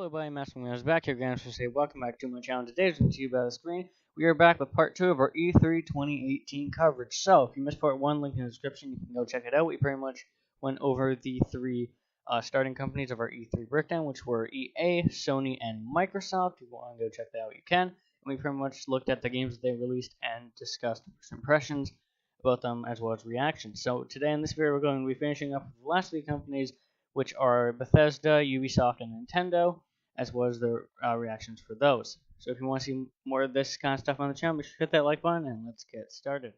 Hello, buddy. Master is back here again to say welcome back to my channel. Today's going to you by the screen. We are back with part 2 of our E3 2018 coverage. So, if you missed part 1, link in the description, you can go check it out. We pretty much went over the three starting companies of our E3 breakdown, which were EA, Sony, and Microsoft. If you want to go check that out, you can. And we pretty much looked at the games that they released and discussed first impressions about them as well as reactions. So, today in this video, we're going to be finishing up with the last three companies, which are Bethesda, Ubisoft, and Nintendo, as well as the reactions for those. So if you want to see more of this kind of stuff on the channel, be sure to hit that like button, and let's get started.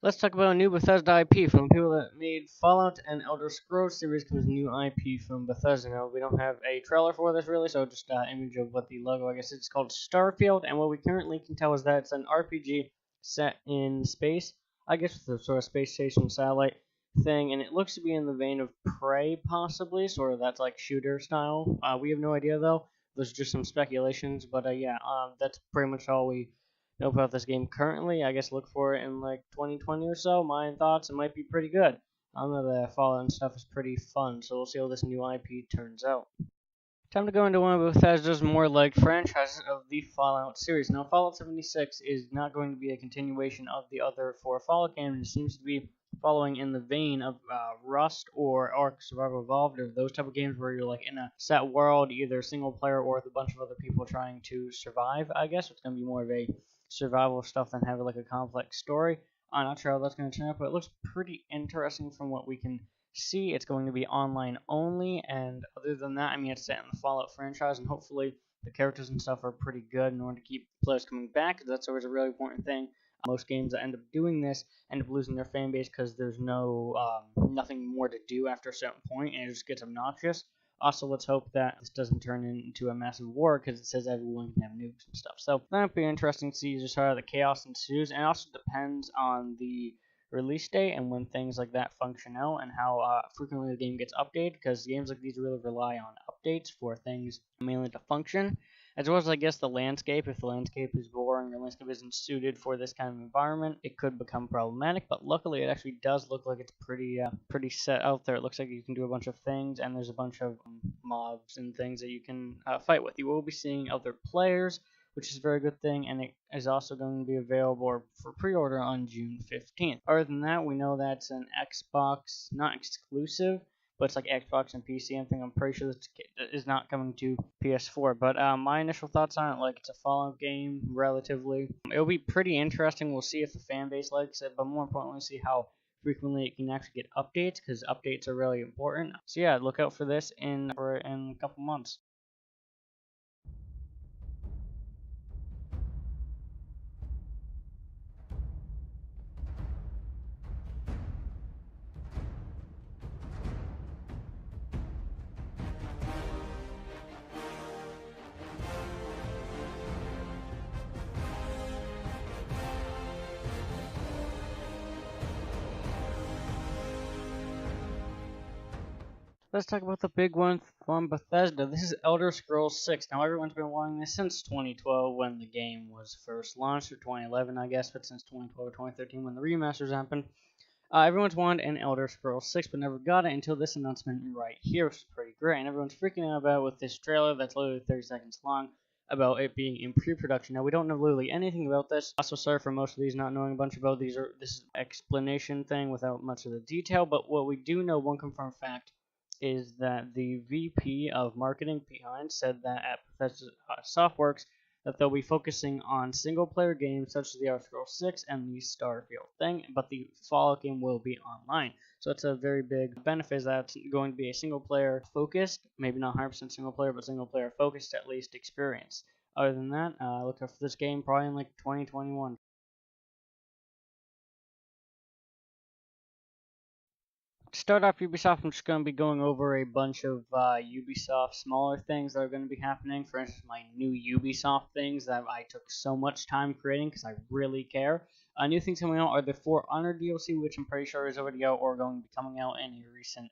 Let's talk about a new Bethesda IP from people that made Fallout and Elder Scrolls series comes new IP from Bethesda. Now, we don't have a trailer for this really, so just an image of what the logo, I guess it's called Starfield, and what we currently can tell is that it's an RPG set in space, I guess with a sort of space station satellite thing, and it looks to be in the vein of Prey, possibly, sort of that's like shooter style. We have no idea though. There's just some speculations, but that's pretty much all we know about this game currently. I guess look for it in like 2020 or so. My thoughts, it might be pretty good. I know the Fallout and stuff is pretty fun, so we'll see how this new IP turns out. Time to go into one of Bethesda's more liked franchises of the Fallout series. Now, Fallout 76 is not going to be a continuation of the other four Fallout games. It seems to be following in the vein of Rust or Ark Survival Evolved, or those type of games where you're like in a set world, either single player or with a bunch of other people trying to survive. I guess it's going to be more of a survival stuff than have like a complex story. I'm not sure how that's going to turn out, but it looks pretty interesting from what we can see. It's going to be online only, and other than that, I mean, it's set in the Fallout franchise, and hopefully the characters and stuff are pretty good in order to keep players coming back, because that's always a really important thing. Most games that end up doing this end up losing their fan base because there's nothing more to do after a certain point, and it just gets obnoxious. Also, let's hope that this doesn't turn into a massive war, because it says everyone can have nukes and stuff. So that'll be interesting to see just how the chaos ensues, and it also depends on the release date and when things like that function out, and how frequently the game gets updated, because games like these really rely on updates for things mainly to function, as well as I guess the landscape. If the landscape is boring or the landscape isn't suited for this kind of environment, it could become problematic, but luckily it actually does look like it's pretty set out there. It looks like you can do a bunch of things, and there's a bunch of mobs and things that you can fight with. You will be seeing other players, which is a very good thing, and it is also going to be available for pre-order on June 15th. Other than that, we know that's an Xbox, not exclusive, but it's like Xbox and PC. I'm pretty sure this is not coming to PS4. But my initial thoughts on it, like, it's a Fallout game, relatively. It'll be pretty interesting. We'll see if the fan base likes it, but more importantly, see how frequently it can actually get updates, because updates are really important. So yeah, look out for this in a couple months. Let's talk about the big one from Bethesda. This is Elder Scrolls 6. Now, everyone's been wanting this since 2012 when the game was first launched, or 2011, I guess, but since 2012 or 2013 when the remasters happened. Everyone's wanted an Elder Scrolls 6, but never got it until this announcement right here, which is pretty great. And everyone's freaking out about it with this trailer that's literally 30 seconds long, about it being in pre-production. Now, we don't know literally anything about this. Also, sorry for most of these not knowing a bunch about these. This is an explanation thing without much of the detail, but what we do know, one confirmed fact, is that the VP of marketing behind said that at Bethesda Softworks that they'll be focusing on single-player games such as the Elder Scrolls 6 and the Starfield thing, but the Fallout game will be online. So it's a very big benefit that it's going to be a single-player focused, maybe not 100% single-player, but single-player focused at least experience. Other than that, look out for this game probably in like 2021. To start off Ubisoft, I'm just going to be going over a bunch of Ubisoft smaller things that are going to be happening. For instance, my new Ubisoft things that I took so much time creating because I really care. New things coming out are the For Honor DLC, which I'm pretty sure is already out or going to be coming out in a recent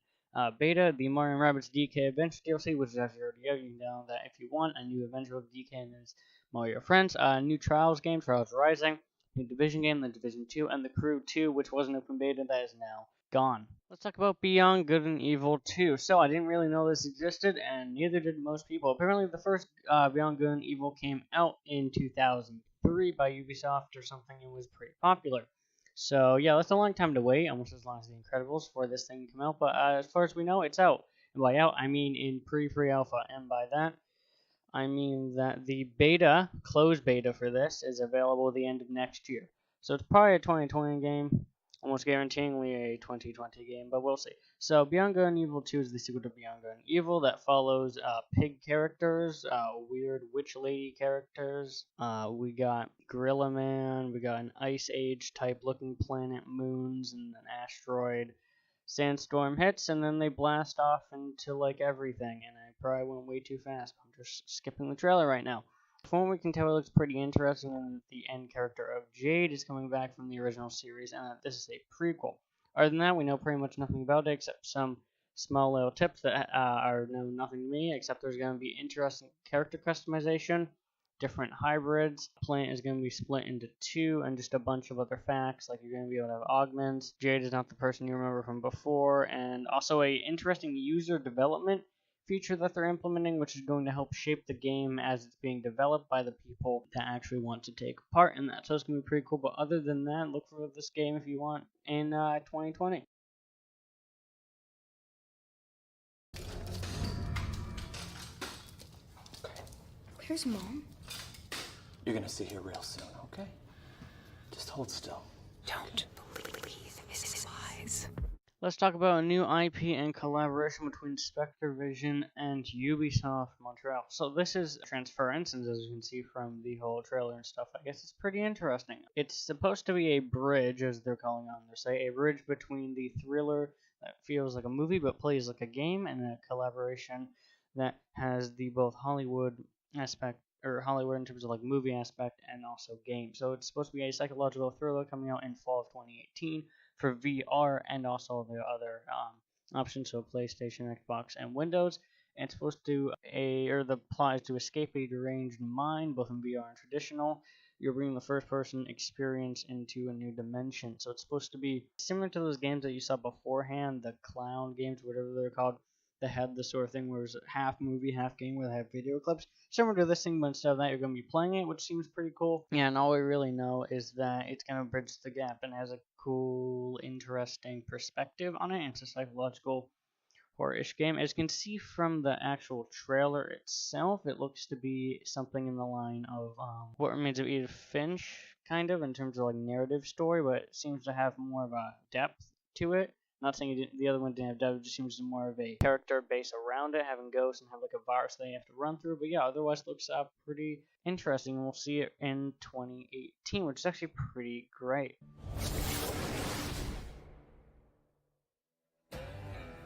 beta. The Mario & Rabbids DK Adventure DLC, which is actually already out. You can download that if you want. A new adventure with DK and his Mario friends. New Trials game, Trials Rising. New Division game, The Division 2, and The Crew 2, which was an open beta that is now gone. Let's talk about Beyond Good and Evil 2. So, I didn't really know this existed, and neither did most people. Apparently, the first Beyond Good and Evil came out in 2003 by Ubisoft or something and was pretty popular. So, yeah, that's a long time to wait, almost as long as The Incredibles, for this thing to come out. But as far as we know, it's out. And by out, I mean in pre-free alpha, and by that, I mean that the beta, closed beta for this, is available at the end of next year. So it's probably a 2020 game, almost guaranteeingly a 2020 game, but we'll see. So Beyond Good and Evil 2 is the sequel to Beyond Good and Evil that follows pig characters, weird witch lady characters. We got Gorilla Man, we got an Ice Age type looking planet, moons, and an asteroid. Sandstorm hits, and then they blast off into like everything. And I probably went way too fast. I'm just skipping the trailer right now. From what we can tell, it looks pretty interesting, and the end character of Jade is coming back from the original series, and that this is a prequel. Other than that, we know pretty much nothing about it except some small little tips that are known nothing to me, except there's going to be interesting character customization, different hybrids. The planet is going to be split into two, and just a bunch of other facts, like you're going to be able to have augments. Jade is not the person you remember from before, and also a interesting user development feature that they're implementing, which is going to help shape the game as it's being developed by the people that actually want to take part in that. So it's going to be pretty cool. But other than that, look for this game if you want in 2020. Where's Mom? You're gonna see her real soon, okay? Just hold still. Don't believe his lies. Let's talk about a new IP and collaboration between Spectre Vision and Ubisoft Montreal. So this is Transference, and as you can see from the whole trailer and stuff, I guess it's pretty interesting. It's supposed to be a bridge, as they're calling on their site, a bridge between the thriller that feels like a movie but plays like a game, and a collaboration that has the both Hollywood aspect, or Hollywood in terms of like movie aspect and also game. So it's supposed to be a psychological thriller coming out in fall of 2018 for VR and also the other options, so PlayStation, Xbox, and Windows. And it's supposed to the plot is to escape a deranged mind, both in VR and traditional. You're bringing the first-person experience into a new dimension. So it's supposed to be similar to those games that you saw beforehand, the clown games, whatever they're called, that had the sort of thing where it was half movie, half game, where they have video clips. Similar to this thing, but instead of that, you're going to be playing it, which seems pretty cool. Yeah, and all we really know is that it's going to bridge the gap and has a cool, interesting perspective on it. It's a psychological horror-ish game. As you can see from the actual trailer itself, it looks to be something in the line of What Remains of Edith Finch, kind of, in terms of like narrative story, but it seems to have more of a depth to it. Not saying the other one didn't have depth, it just seems more of a character base around it, having ghosts and have like a virus that you have to run through. But yeah, otherwise it looks pretty interesting, and we'll see it in 2018, which is actually pretty great.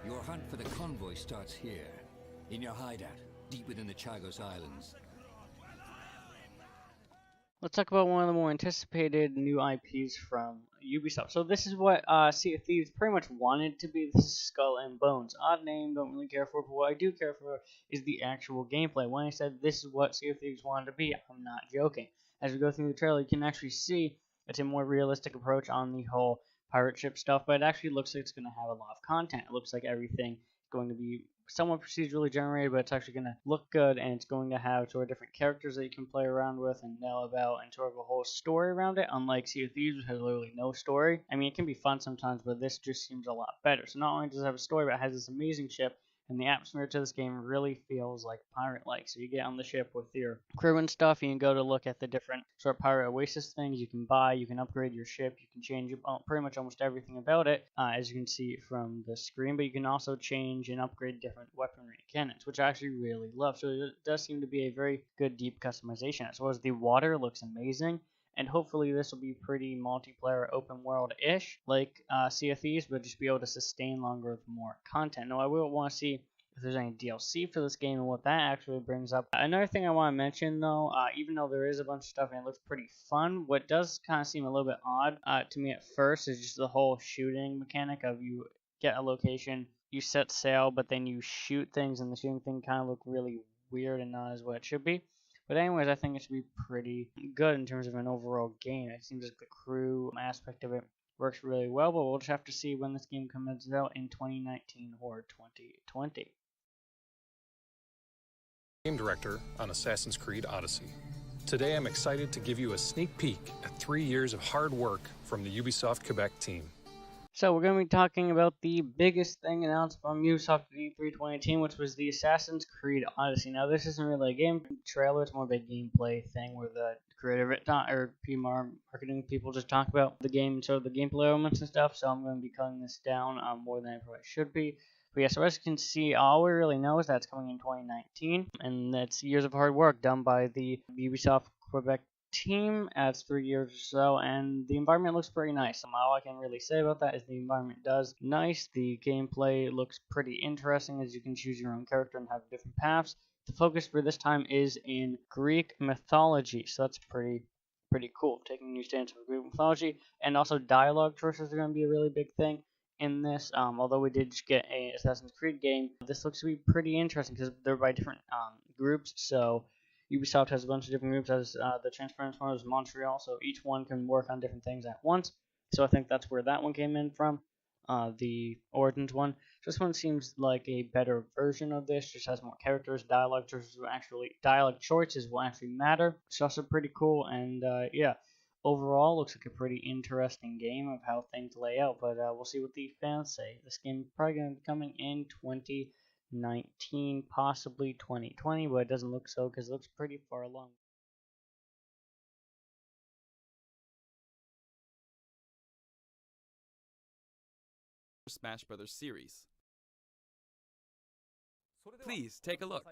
Your hunt for the convoy starts here, in your hideout, deep within the Chagos Islands. Let's talk about one of the more anticipated new IPs from Ubisoft. So this is what Sea of Thieves pretty much wanted to be. This is Skull and Bones. Odd name, don't really care for it, but what I do care for is the actual gameplay. When I said this is what Sea of Thieves wanted to be, I'm not joking. As we go through the trailer, you can actually see it's a more realistic approach on the whole pirate ship stuff, but it actually looks like it's going to have a lot of content. It looks like everything is going to be somewhat procedurally generated, but it's actually going to look good, and it's going to have sort of different characters that you can play around with and know about, and sort of a whole story around it, unlike Sea of Thieves, which has literally no story. I mean, it can be fun sometimes, but this just seems a lot better. So not only does it have a story, but it has this amazing ship, and the atmosphere to this game really feels like pirate-like. So you get on the ship with your crew and stuff, and you go to look at the different sort of pirate oasis things you can buy, you can upgrade your ship, you can change pretty much almost everything about it, as you can see from the screen, but you can also change and upgrade different weaponry and cannons, which I actually really love. So it does seem to be a very good deep customization. As well as the water looks amazing. And hopefully this will be pretty multiplayer open world-ish, like Sea of Thieves, but just be able to sustain longer with more content. Now, I will want to see if there's any DLC for this game and what that actually brings up. Another thing I want to mention, though, even though there is a bunch of stuff and it looks pretty fun, what does kind of seem a little bit odd to me at first is just the whole shooting mechanic of you get a location, you set sail, but then you shoot things, and the shooting thing kind of look really weird and not as what it should be. But anyways, I think it should be pretty good in terms of an overall game. It seems like the crew aspect of it works really well, but we'll just have to see when this game comes out in 2019 or 2020. Game director on Assassin's Creed Odyssey. Today I'm excited to give you a sneak peek at 3 years of hard work from the Ubisoft Quebec team. So we're going to be talking about the biggest thing announced from Ubisoft at E3 2018, which was the Assassin's Creed Odyssey. Now, this isn't really a game trailer; it's more of a gameplay thing where the creative or PR marketing people just talk about the game and show the gameplay elements and stuff. So I'm going to be cutting this down more than I probably should be. But yeah, so as you can see, all we really know is that it's coming in 2019, and that's years of hard work done by the Ubisoft Quebec team. Adds 3 years or so, and the environment looks pretty nice. All I can really say about that is the environment does nice. The gameplay looks pretty interesting, as you can choose your own character and have different paths. The focus for this time is in Greek mythology, so that's pretty cool. Taking a new stance for Greek mythology, and also dialogue choices are going to be a really big thing in this. Although we did just get a Assassin's Creed game, this looks to be pretty interesting because they're by different groups. So Ubisoft has a bunch of different groups, as the Transformers Montreal, so each one can work on different things at once. So I think that's where that one came in from, the Origins one. This one seems like a better version of this, just has more characters, dialogue choices will actually matter. It's also pretty cool, and yeah, overall looks like a pretty interesting game of how things lay out, but we'll see what the fans say. This game is probably going to be coming in 2019, possibly 2020, but it doesn't look so because it looks pretty far along. Smash Brothers series. Please take a look.